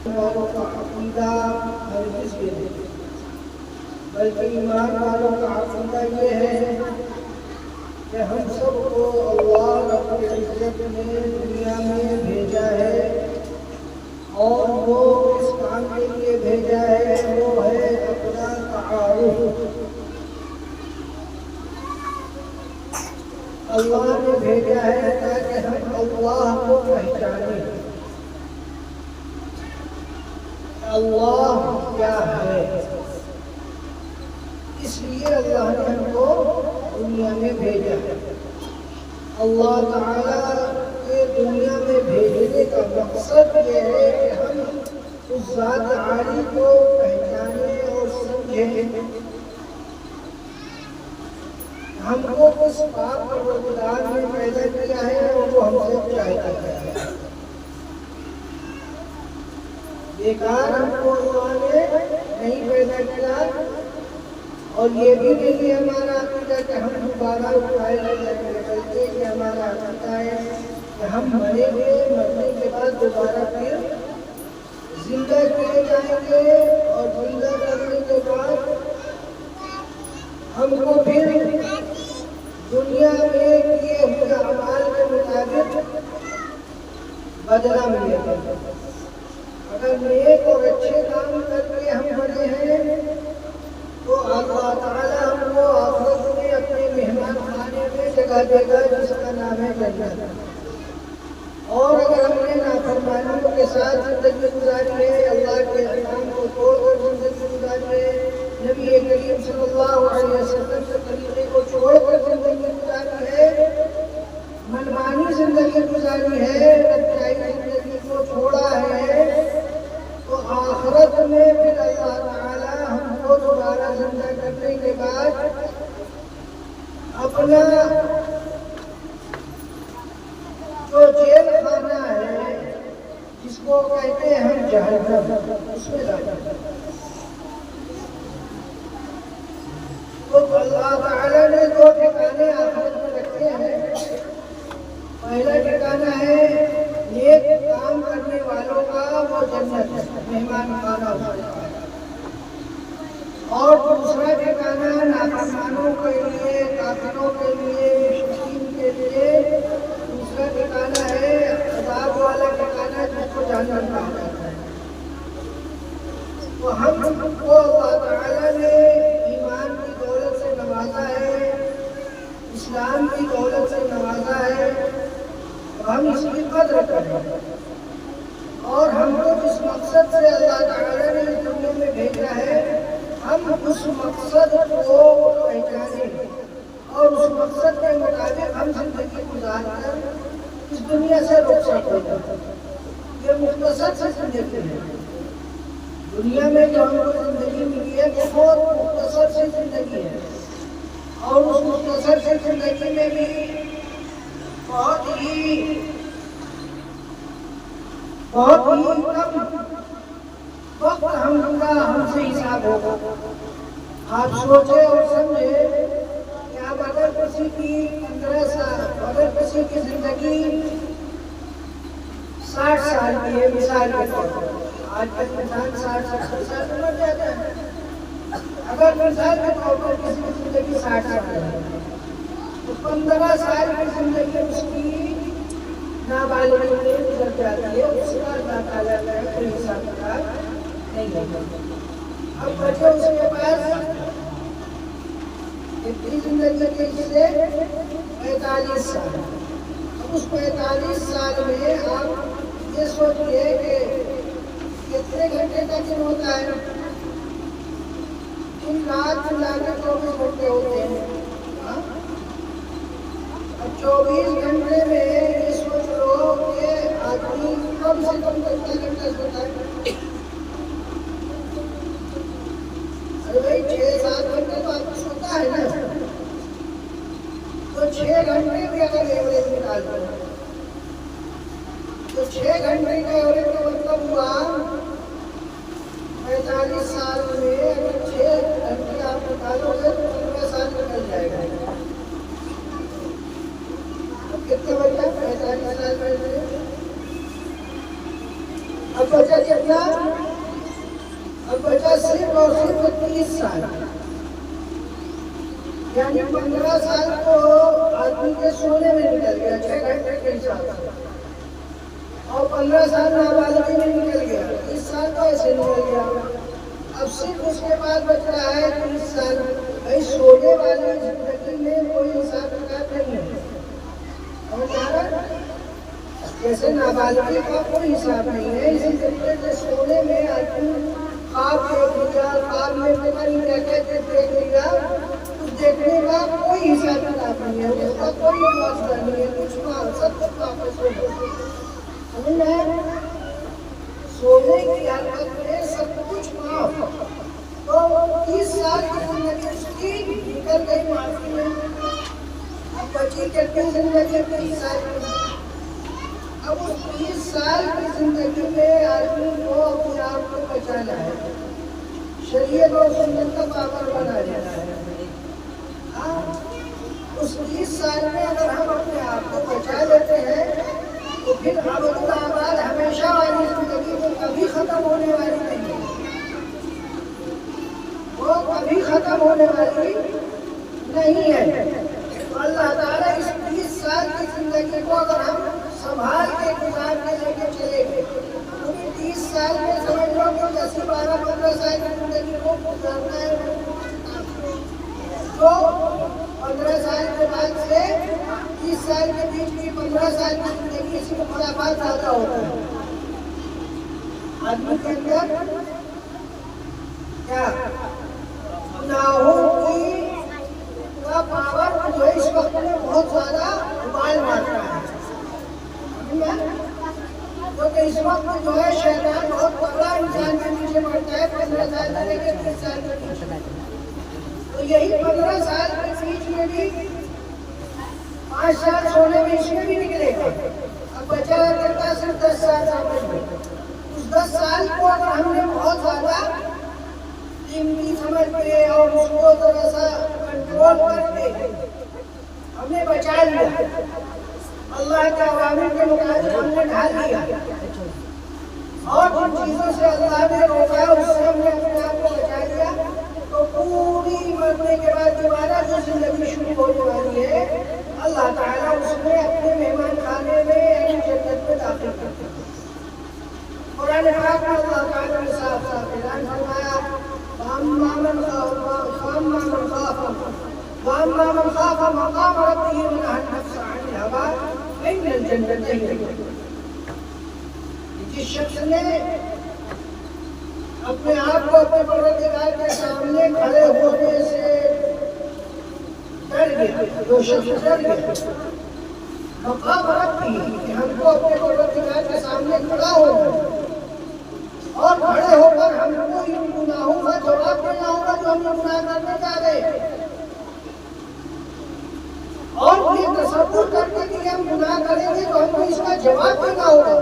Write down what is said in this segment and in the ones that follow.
والوں کا عقیدہ ہرگز یہ نہیں، بلکہ ایمان والوں کا عقیدہ یہ ہے کہ ہم سب کو اللہ رب العزت نے دنیا میں بھیجا ہے، اور وہ اس کام کے لیے بھیجا ہے، وہ ہے اپنا تعارف۔ اللہ نے بھیجا ہے تاکہ ہم اللہ کو پہچانیں، اللہ کیا ہے۔ اس لیے اللہ نے ہم کو دنیا میں بھیجا ہے۔ اللہ تعالیٰ کے دنیا میں بھیجنے کا مقصد یہ ہے کہ ہم اس ذات عالی کو پہچانیں اور سمجھیں۔ ہم کو اس پاک پروردگار نے پیدا کیا ہے اور وہ ہم سے چاہتا ہے۔ بیکار ہم کو اللہ نے نہیں پیدا کیا، اور یہ بھی نہیں ہمارا عقیدہ کہ ہم دوبارہ اٹھائے جائیں گے، بلکہ یہ ہمارا عقیدہ ہے کہ ہم مریں گے، مرنے کے بعد دوبارہ پھر زندہ کیے جائیں گے، اور زندہ کرنے کے بعد ہم کو پھر دنیا میں کیے ہوئے اعمال کے مطابق بدلہ ملے گا۔ اگر نیک اور اچھے کام کر کے ہم مرے ہیں تو اللہ تعالیٰ ہم کو آخرت میں اپنے مہمان خانے میں جگہ دے گا جس کا نام ہے جنت۔ اور اگر ہم نے نافرمانیوں کے ساتھ زندگی گزاری ہے، اللہ کے احکام کو توڑ کر زندگی گزاری ہے، نبی کریم صلی اللہ علیہ وسلم کے طریقے کو چھوڑ کر زندگی گزاری ہے، منمانی زندگی گزاری ہے، اچھائی زندگی کو چھوڑا ہے، تو آخرت میں پھر اللہ تعالیٰ ہم کو دوبارہ زندہ کرنے کے بعد اپنا جو جیل خانہ ہے، جس کو کہتے ہیں ہم جہنم، اس میں ڈالیں گے۔ تو اللہ تعالیٰ نے دو ٹھکانے آخرت میں رکھے ہیں۔ پہلا ٹھکانہ ہے نیک کام کرنے والوں کا، وہ جنت مہمان خانہ ہوگا، اور دوسرا ٹھکانہ نافرمانوں کے لیے، کافروں کے لیے، مشرکین کے لیے دوسرا ٹھکانہ ہے عذاب والا ٹھکانہ، جس کو جہنم کہا جاتا ہے۔ تو ہم کو اللہ تعالیٰ نے ایمان کی دولت سے نوازا ہے، اسلام کی دولت سے نوازا ہے، ہم اس کی قدر کریں، اور ہم کو جس مقصد سے اللہ تعالیٰ نے اس دنیا میں بھیجا ہے، ہم اس مقصد کو پہچانیں اور اس مقصد کے مطابق ہم زندگی گزار کر اس دنیا سے رخصت ہو جائیں۔ یہ مختصر سی زندگی ہے، دنیا میں جو ہم کو زندگی ملی ہے وہ بہت مختصر سی زندگی ہے، اور اس مختصر سی زندگی میں بھی بہت ہی کم وقت ہم سے حساب ہوگا۔ آپ سوچے اور سمجھے کہ اب اگر کسی کی 15 سال، اگر کسی کی زندگی 60 سال کی ہے، مثال کے طور پر آج تک انسان 60 سال میں مر جاتا ہے، اگر مثال کے طور پر کسی کی زندگی 60 سال ہے تو 15 سال کی زندگی اس کی نابالغی میں گزر جاتی ہے، اس کا اللہ تعالیٰ کا کوئی حساب کتاب نہیں ہوگا۔ اب بچے اس کے پاس اتنی زندگی کے لیے 45 سال، اب اس 45 سال میں آپ یہ سوچیے کہ کتنے گھنٹے کا دن ہوتا ہے، دن رات ملا کے 24 گھنٹے ہوتے ہیں۔ اب 24 گھنٹے میں یہ سوچ لو کہ آدمی کم سے کم کتنا گھنٹہ سوتا ہے؟ ارے بھائی 6-7 گھنٹے تو آدمی سوتا ہے نا، تو 6 گھنٹے بھی اگر ایوریج نکال دو تو 6 گھنٹے کا ایوریج کا مطلب ہوا 45 سال میں اگر 6 گھنٹے آپ نکالو گے تو 15 سال نکل جائے گا۔ اب کتنے بچہ 45 سال میں اب بچہ کیا؟ اب بچا صرف اور صرف 30 سال، یعنی 15 سال کو آدمی کے سونے میں نکل گیا 6 گھنٹے کے حساب سے، اور 15 سال نابالغی میں نکل گیا، 30 سال تو ایسے نکل گیا۔ اب صرف اس کے بعد بچ رہا ہے 30 سال۔ بھائی سونے والی زندگی میں کوئی حساب کتاب نہیں ہے، جیسے نابالغی کا کوئی حساب نہیں ہے، اسی طریقے سے سونے میں آدمی خواب دیکھ لیا، خواب میں پتہ نہیں کیا کیا دیکھ لیا، اس دیکھنے کا کوئی حساب کتاب نہیں ہے، اس کا کوئی واسطہ نہیں ہے، کچھ سب کچھ واپس ہو گیا۔ سمجھ میں سونے کی حالت میں سب کچھ معاف، تو 30 سال کی زندگی اس کی نکل گئی معافی میں، اب بچی کتنی زندگی 30 سال کی۔ اب اس 30 سال کی زندگی میں آدمی کو اپنے آپ کو بچانا ہے، شریعت اور سنت کا پابند بنا لینا ہے۔ اس 30 سال میں اگر ہم اپنے آپ کو بچا لیتے ہیں تو پھر ابد ہمیشہ والی زندگی وہ کبھی ختم ہونے والی نہیں ہے، وہ کبھی ختم ہونے والی نہیں ہے۔ اللہ تعالیٰ اس 30 سال کی زندگی کو اگر ہم سنبھال کے گزار کے لے کے چلے گئے تو 30 سال میں سمجھ لو کہ 10 12 15 سال کی زندگی کو گزارنا ہے، تو 15 سال کے بعد سے 30 سال کے بیچ کی 15 سال کی زندگی اس میں خلافات زیادہ ہوتا ہے آدمی کے اندر، کیا گناہوں کی کا پاور جو اس وقت میں بہت زیادہ ابال مارتا ہے، کیونکہ اس وقت جو ہے شیطان بہت بڑا انسان کے پیچھے پڑتا ہے 15 سال سے لے کے 30 سال کے پیچھے، تو یہی 15 سال کے بیچ میں بھی 5 سال سونے میں اس میں بھی نکلے گا، اب بچا کرتا ہے صرف 10 سال سمجھ میں، اس 10 سال کو اگر ہم نے بہت زیادہ قیمتی سمجھ کے اور اس کو ذرا سا کنٹرول کر کے ہم نے بچا لیا، اللہ کے اوامر کے مطابق ہم نے ڈھال لیا، اور جن چیزوں سے اللہ نے روکا اس سے ہم نے اپنے آپ کو بچا لیا، تو پوری مرنے کے بعد دوبارہ جو زندگی شروع ہونے والی ہے اللہ تعالیٰ اس میں اپنے مہمان خانے میں یعنی جنت میں داخل کرتے ہیں۔ قرآن پاک میں اللہ تعالیٰ نے صاف صاف اعلان فرمایا وَأَمَّا مَنْ خَافَ مَقَامَ رَبِّهِ وَنَهَى النَّفْسَ عَنِ الْهَوَىٰ فَإِنَّ الْجَنَّةَ هِيَ الْمَأْوَىٰ۔ جس شخص نے اپنے آپ کو اپنے پروردگار کے سامنے کھڑے ہونے سے ڈر گیا، جو شخص ڈر گیا مقام ربی کہ ہم کو اپنے پروردگار کے سامنے کھڑا ہونا اور کھڑے ہو کر ہم کو ان گناہوں کا جواب دینا ہوگا جو ہم نے گناہ کرنے جا رہے، اور یہ تصور کرنے کے لیے ہم گناہ کریں گے تو ہم کو اس کا جواب دینا ہوگا،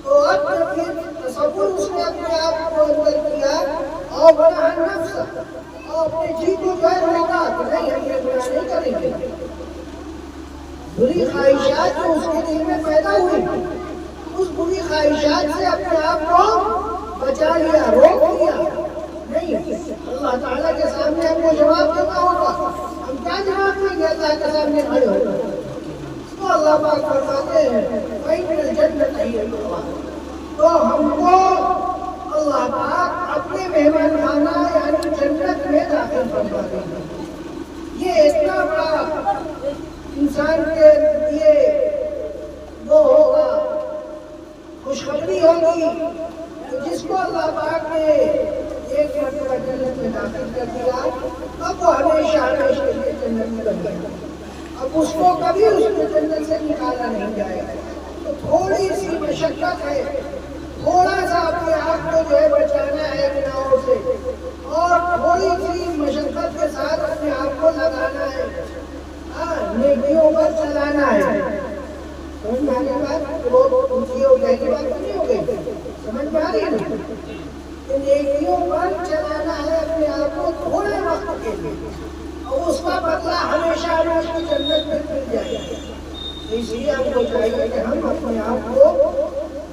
تو اب جب یہ تصور اس نے اپنے آپ کو اندر کیا اور بڑا نفس اور اپنے جی کو جو ہے روکا کہ نہیں ہم یہ گناہ نہیں کریں گے، بری خواہشات جو اس کے دل میں پیدا ہوئی اس بری خواہشات سے اپنے آپ کو بچا لیا، روک لیا، نہیں اللہ تعالیٰ کے سامنے ہم کو جواب دینا ہوگا، ہم کیا جواب دیں گے اللہ کے سامنے کھڑے ہو کر؟ تو اللہ پاک فرماتے ہیں وَإِنَّ الْجَنَّةَ هِيَ الْمَأْوَىٰ، تو ہم کو اللہ پاک اپنے مہمان خانہ یعنی جنت میں داخل فرما دیں گے۔ یہ اتنا بڑا انسان کے لیے وہ ہوگا، خوشخبری ہوگی جس کو اللہ پاک نے ایک مرتبہ جنت میں داخل کر دیا اب وہ ہمیشہ ہمیشہ کے لیے جنت میں رہے گا، اب اس کو کبھی اس میں جنت سے نکالا نہیں جائے گا۔ تو تھوڑی سی مشقت ہے، تھوڑا سا اپنے آپ کو جو ہے بچانا ہے گناہوں سے، اور تھوڑی سی مشقت کے ساتھ اپنے آپ کو لگانا ہے، نیکیوں پر چلانا ہے۔ سمجھ میں آ رہی بات؟ بہت اونچی ہو گئی بات نہیں ہو گئی، سمجھ میں آ رہی ہے نا؟ نیکیوں پر چلانا ہے اپنے آپ کو تھوڑے وقت کے لیے، اور اس کا بدلہ ہمیشہ ہمیشہ کی جنت میں مل جائے گا۔ اس لیے ہم کو چاہیے کہ ہم اپنے آپ کو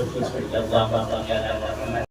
Bismillahirrahmanirrahim.